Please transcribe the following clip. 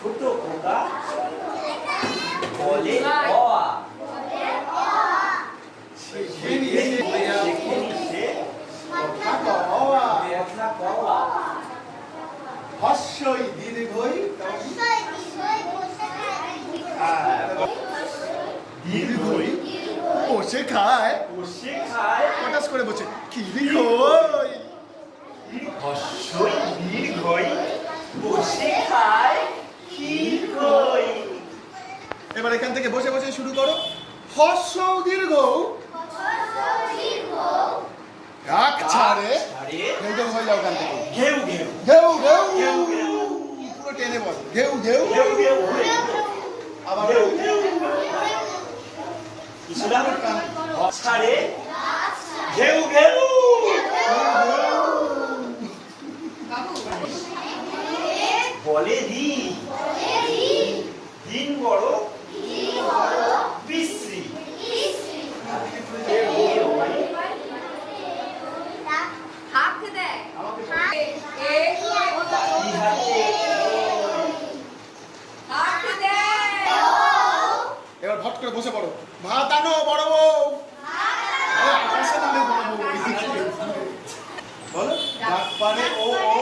ছোট খোকা বলে অ আ। শিখে নিয়েছে কথা কওয়া। হস্যই দীর্ঘই দীর্ঘই বসে খায় হঠাৎ করে বসে কি দীর্ঘই হস্যই দীর্ঘই বসে খায় দীর্ঘই। এবার এখান থেকে বসে বসে শুরু করো। হস্য দীর্ঘ এক ছাড়ে ঘেউ ঘেউ হয়ে যাও এখান থেকে। ঘেউ ঘেউ ঘেউ ঘেউ ঘেউ ঘেউ পুরো টেনে বল। ঘেউ ঘেউ ঘেউ ঘেউ আবার ঘেউ ঘেউ কিছুটা ছাড়ে ঘেউ ঘেউ বলে দি দিন বড় বিশ্রী। এবার ভট করে বসে পড়ো। ভাত আনো বড় বউ। আকাশে নামে বড় বউ। বলো ডাক পারে ও ও